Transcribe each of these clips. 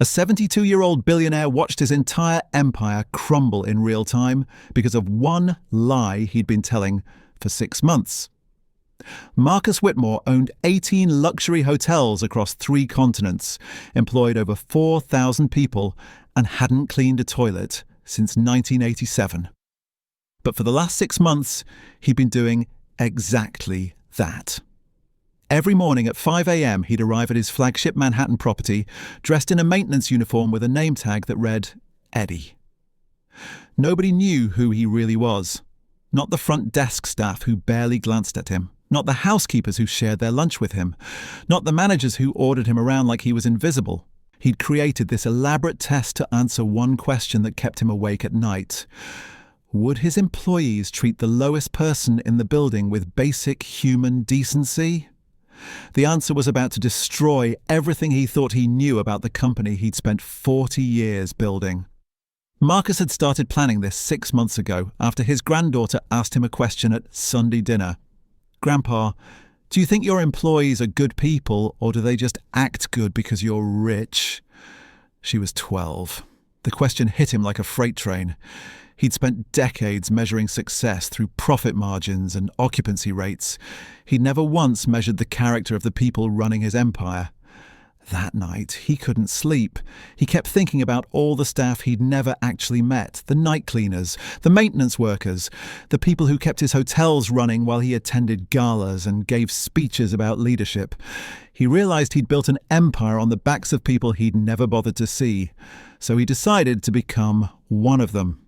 A 72-year-old billionaire watched his entire empire crumble in real time because of one lie he'd been telling for 6 months. Marcus Whitmore owned 18 luxury hotels across 3 continents, employed over 4,000 people, and hadn't cleaned a toilet since 1987. But for the last 6 months, he'd been doing exactly that. Every morning at 5 a.m., he'd arrive at his flagship Manhattan property, dressed in a maintenance uniform with a name tag that read, Eddie. Nobody knew who he really was. Not the front desk staff who barely glanced at him. Not the housekeepers who shared their lunch with him. Not the managers who ordered him around like he was invisible. He'd created this elaborate test to answer one question that kept him awake at night. Would his employees treat the lowest person in the building with basic human decency? The answer was about to destroy everything he thought he knew about the company he'd spent 40 years building. Marcus had started planning this 6 months ago after his granddaughter asked him a question at Sunday dinner. "Grandpa, do you think your employees are good people, or do they just act good because you're rich?" She was 12. The question hit him like a freight train. He'd spent decades measuring success through profit margins and occupancy rates. He'd never once measured the character of the people running his empire. That night, he couldn't sleep. He kept thinking about all the staff he'd never actually met, the night cleaners, the maintenance workers, the people who kept his hotels running while he attended galas and gave speeches about leadership. He realized he'd built an empire on the backs of people he'd never bothered to see. So he decided to become one of them.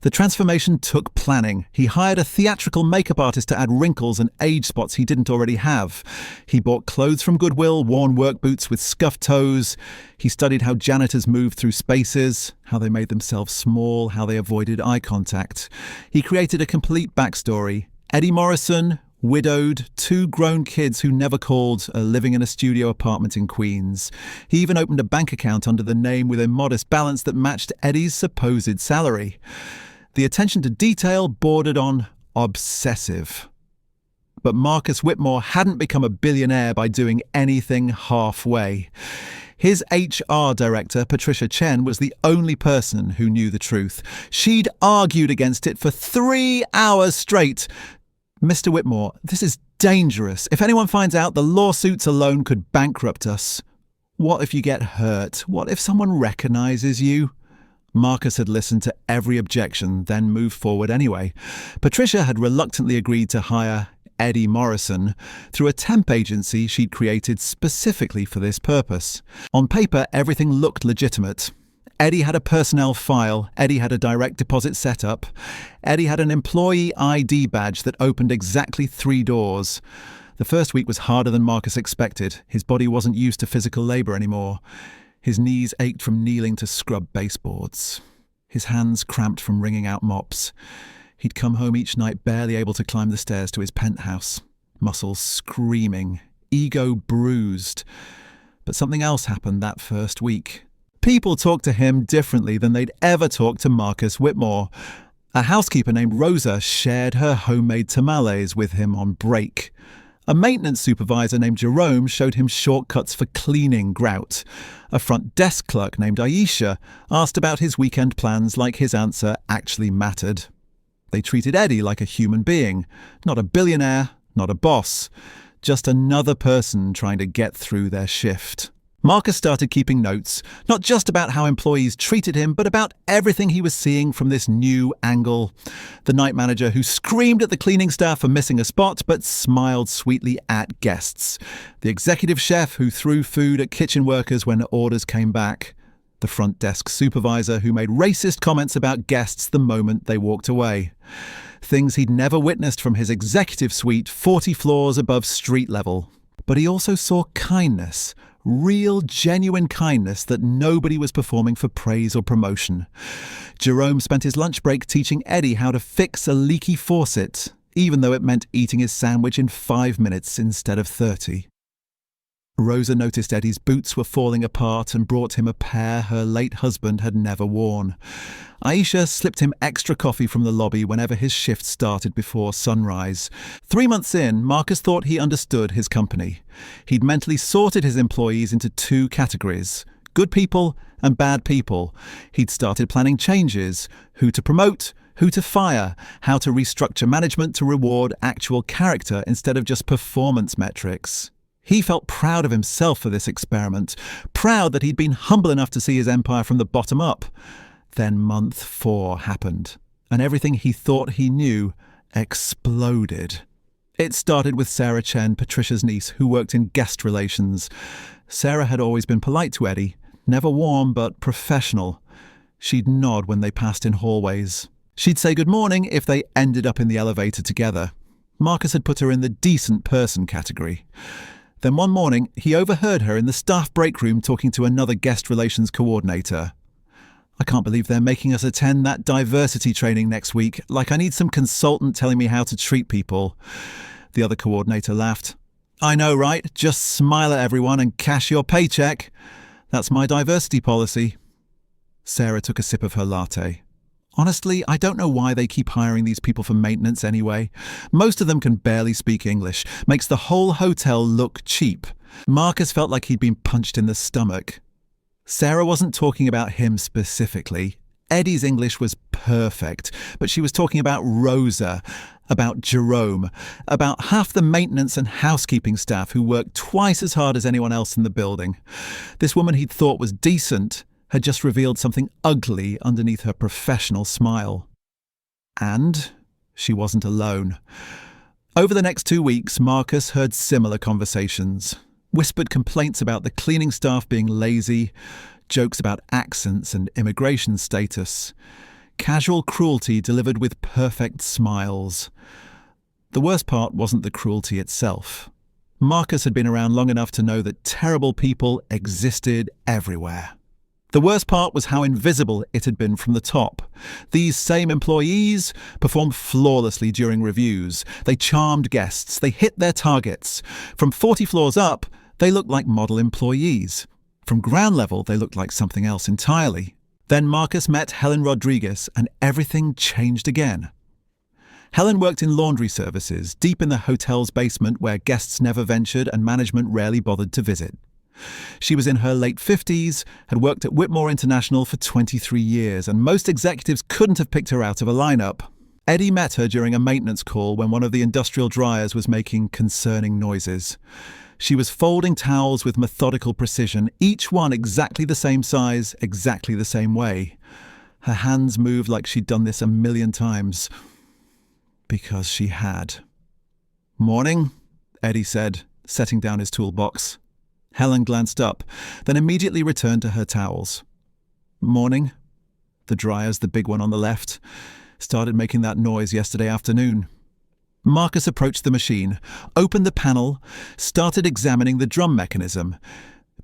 The transformation took planning. He hired a theatrical makeup artist to add wrinkles and age spots he didn't already have. He bought clothes from Goodwill, worn work boots with scuffed toes. He studied how janitors moved through spaces, how they made themselves small, how they avoided eye contact. He created a complete backstory. Eddie Morrison, widowed, 2 grown kids who never called, living in a studio apartment in Queens. He even opened a bank account under the name with a modest balance that matched Eddie's supposed salary. The attention to detail bordered on obsessive. But Marcus Whitmore hadn't become a billionaire by doing anything halfway. His HR director, Patricia Chen, was the only person who knew the truth. She'd argued against it for 3 hours straight. "Mr. Whitmore, this is dangerous. If anyone finds out, the lawsuits alone could bankrupt us. What if you get hurt? What if someone recognizes you?" Marcus had listened to every objection, then moved forward anyway. Patricia had reluctantly agreed to hire Eddie Morrison through a temp agency she'd created specifically for this purpose. On paper, everything looked legitimate. Eddie had a personnel file. Eddie had a direct deposit set up. Eddie had an employee ID badge that opened exactly 3 doors. The first week was harder than Marcus expected. His body wasn't used to physical labor anymore. His knees ached from kneeling to scrub baseboards. His hands cramped from wringing out mops. He'd come home each night barely able to climb the stairs to his penthouse. Muscles screaming, ego bruised. But something else happened that first week. People talked to him differently than they'd ever talked to Marcus Whitmore. A housekeeper named Rosa shared her homemade tamales with him on break. A maintenance supervisor named Jerome showed him shortcuts for cleaning grout. A front desk clerk named Aisha asked about his weekend plans like his answer actually mattered. They treated Eddie like a human being, not a billionaire, not a boss, just another person trying to get through their shift. Marcus started keeping notes, not just about how employees treated him, but about everything he was seeing from this new angle. The night manager who screamed at the cleaning staff for missing a spot, but smiled sweetly at guests. The executive chef who threw food at kitchen workers when orders came back. The front desk supervisor who made racist comments about guests the moment they walked away. Things he'd never witnessed from his executive suite 40 floors above street level. But he also saw kindness. Real, genuine kindness that nobody was performing for praise or promotion. Jerome spent his lunch break teaching Eddie how to fix a leaky faucet, even though it meant eating his sandwich in 5 minutes instead of 30. Rosa noticed Eddie's boots were falling apart and brought him a pair her late husband had never worn. Aisha slipped him extra coffee from the lobby whenever his shift started before sunrise. 3 months in, Marcus thought he understood his company. He'd mentally sorted his employees into 2 categories: Good people and bad people. He'd started planning changes, who to promote, who to fire, how to restructure management to reward actual character instead of just performance metrics. He felt proud of himself for this experiment, proud that he'd been humble enough to see his empire from the bottom up. Then month 4 happened, and everything he thought he knew exploded. It started with Sarah Chen, Patricia's niece, who worked in guest relations. Sarah had always been polite to Eddie, never warm but professional. She'd nod when they passed in hallways. She'd say good morning if they ended up in the elevator together. Marcus had put her in the decent person category. Then one morning, he overheard her in the staff break room talking to another guest relations coordinator. "I can't believe they're making us attend that diversity training next week, like I need some consultant telling me how to treat people." The other coordinator laughed. "I know, right? Just smile at everyone and cash your paycheck. That's my diversity policy." Sarah took a sip of her latte. "Honestly, I don't know why they keep hiring these people for maintenance anyway. Most of them can barely speak English. Makes the whole hotel look cheap." Marcus felt like he'd been punched in the stomach. Sarah wasn't talking about him specifically. Eddie's English was perfect, but she was talking about Rosa, about Jerome, about half the maintenance and housekeeping staff who worked twice as hard as anyone else in the building. This woman he'd thought was decent had just revealed something ugly underneath her professional smile. And she wasn't alone. Over the next 2 weeks, Marcus heard similar conversations. Whispered complaints about the cleaning staff being lazy, jokes about accents and immigration status, casual cruelty delivered with perfect smiles. The worst part wasn't the cruelty itself. Marcus had been around long enough to know that terrible people existed everywhere. The worst part was how invisible it had been from the top. These same employees performed flawlessly during reviews. They charmed guests. They hit their targets. From 40 floors up, they looked like model employees. From ground level, they looked like something else entirely. Then Marcus met Helen Rodriguez, and everything changed again. Helen worked in laundry services, deep in the hotel's basement where guests never ventured and management rarely bothered to visit. She was in her late 50s, had worked at Whitmore International for 23 years, and most executives couldn't have picked her out of a lineup. Eddie met her during a maintenance call when one of the industrial dryers was making concerning noises. She was folding towels with methodical precision, each one exactly the same size, exactly the same way. Her hands moved like she'd done this 1,000,000 times. Because she had. "Morning," Eddie said, setting down his toolbox. Helen glanced up, then immediately returned to her towels. "Morning." The dryer's, the big one on the left, started making that noise yesterday afternoon. Marcus approached the machine, opened the panel, started examining the drum mechanism.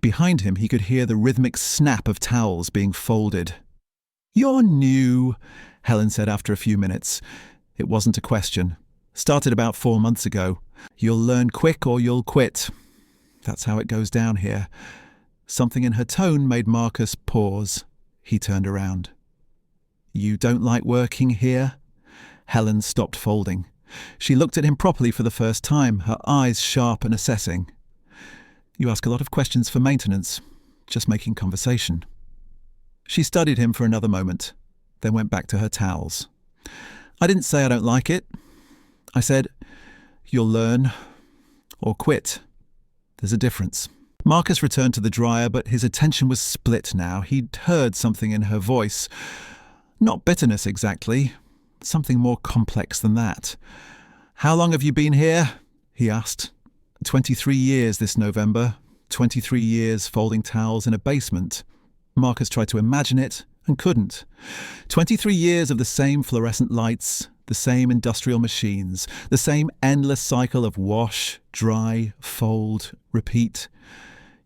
Behind him, he could hear the rhythmic snap of towels being folded. "You're new," Helen said after a few minutes. It wasn't a question. Started about 4 months ago. "You'll learn quick or you'll quit. That's how it goes down here." Something in her tone made Marcus pause. He turned around. "You don't like working here?" Helen stopped folding. She looked at him properly for the first time, her eyes sharp and assessing. "You ask a lot of questions for maintenance. Just making conversation." She studied him for another moment, then went back to her towels. "I didn't say I don't like it. I said, you'll learn or quit. There's a difference." Marcus returned to the dryer, but his attention was split now. He'd heard something in her voice. Not bitterness exactly. Something more complex than that. "How long have you been here?" he asked. 23 years this November. 23 years folding towels in a basement. Marcus tried to imagine it and couldn't. 23 years of the same fluorescent lights, the same industrial machines, the same endless cycle of wash, dry, fold, repeat.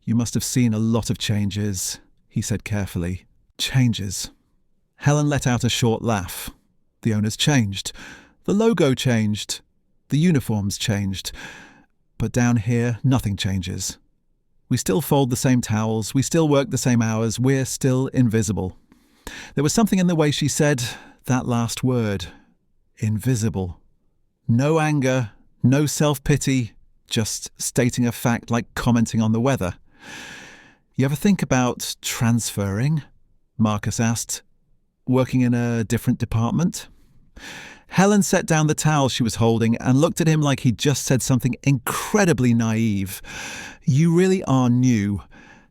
"You must have seen a lot of changes," he said carefully. "Changes." Helen let out a short laugh. "The owners changed. The logo changed. The uniforms changed. But down here, nothing changes. We still fold the same towels. We still work the same hours. We're still invisible." There was something in the way she said that last word. Invisible. No anger, no self-pity, just stating a fact like commenting on the weather. You ever think about transferring? Marcus asked. Working in a different department? Helen set down the towel she was holding and looked at him like he'd just said something incredibly naive. You really are new.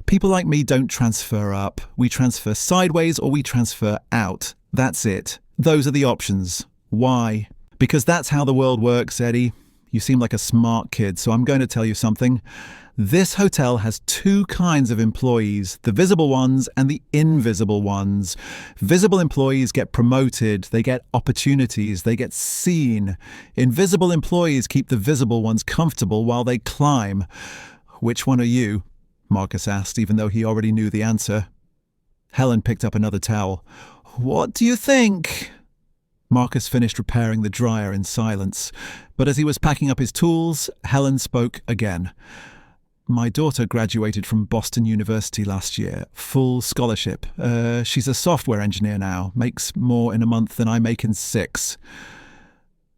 People like me don't transfer up. We transfer sideways or we transfer out. That's it. Those are the options. Why? Because that's how the world works, Eddie. You seem like a smart kid, so I'm going to tell you something. This hotel has two kinds of employees, the visible ones and the invisible ones. Visible employees get promoted, they get opportunities, they get seen. Invisible employees keep the visible ones comfortable while they climb. Which one are you? Marcus asked, even though he already knew the answer. Helen picked up another towel. What do you think? Marcus finished repairing the dryer in silence, but as he was packing up his tools, Helen spoke again. My daughter graduated from Boston University last year, full scholarship. She's a software engineer now, makes more in a month than I make in 6.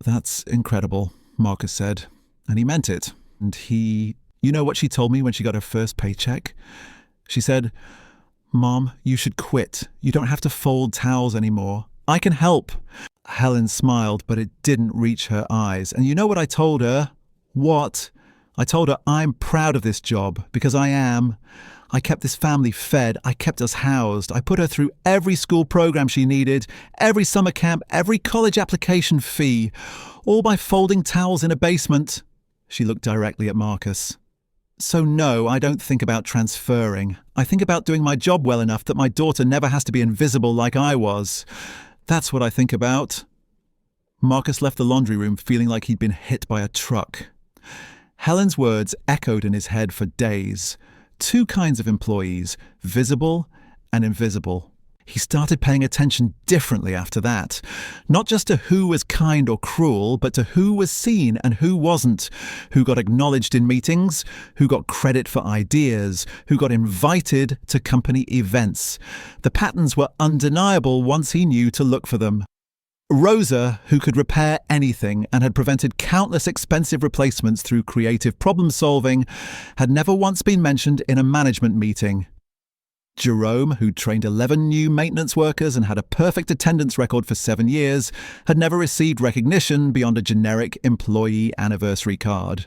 That's incredible, Marcus said, and he meant it. And you know what she told me when she got her first paycheck? She said, Mom, you should quit. You don't have to fold towels anymore. I can help. Helen smiled, but it didn't reach her eyes. And you know what I told her? What? I told her I'm proud of this job, because I am. I kept this family fed. I kept us housed. I put her through every school program she needed, every summer camp, every college application fee, all by folding towels in a basement. She looked directly at Marcus. So no, I don't think about transferring. I think about doing my job well enough that my daughter never has to be invisible like I was. That's what I think about. Marcus left the laundry room feeling like he'd been hit by a truck. Helen's words echoed in his head for days. Two kinds of employees, visible and invisible. He started paying attention differently after that. Not just to who was kind or cruel, but to who was seen and who wasn't. Who got acknowledged in meetings, who got credit for ideas, who got invited to company events. The patterns were undeniable once he knew to look for them. Rosa, who could repair anything and had prevented countless expensive replacements through creative problem-solving, had never once been mentioned in a management meeting. Jerome, who'd trained 11 new maintenance workers and had a perfect attendance record for 7 years, had never received recognition beyond a generic employee anniversary card.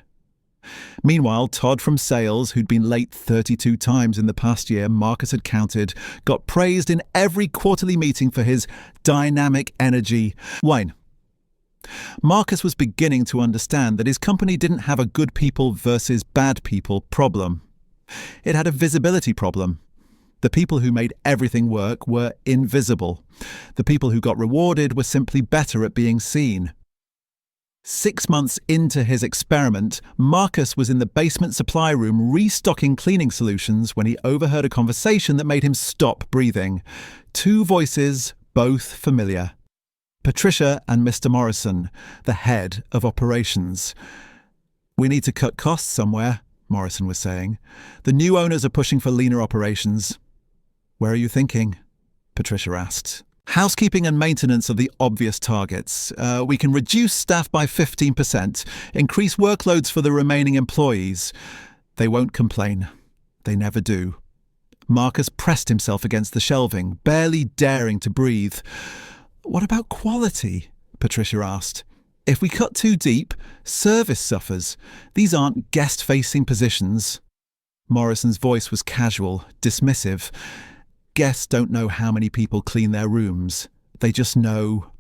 Meanwhile, Todd from sales, who'd been late 32 times in the past year Marcus had counted, got praised in every quarterly meeting for his dynamic energy. Wine. Marcus was beginning to understand that his company didn't have a good people versus bad people problem. It had a visibility problem. The people who made everything work were invisible. The people who got rewarded were simply better at being seen. 6 months into his experiment, Marcus was in the basement supply room restocking cleaning solutions when he overheard a conversation that made him stop breathing. 2 voices, both familiar. Patricia and Mr. Morrison, the head of operations. We need to cut costs somewhere, Morrison was saying. The new owners are pushing for leaner operations. Where are you thinking? Patricia asked. Housekeeping and maintenance are the obvious targets. We can reduce staff by 15%, increase workloads for the remaining employees. They won't complain. They never do. Marcus pressed himself against the shelving, barely daring to breathe. What about quality? Patricia asked. If we cut too deep, service suffers. These aren't guest-facing positions. Morrison's voice was casual, dismissive. Guests don't know how many people clean their rooms. They just know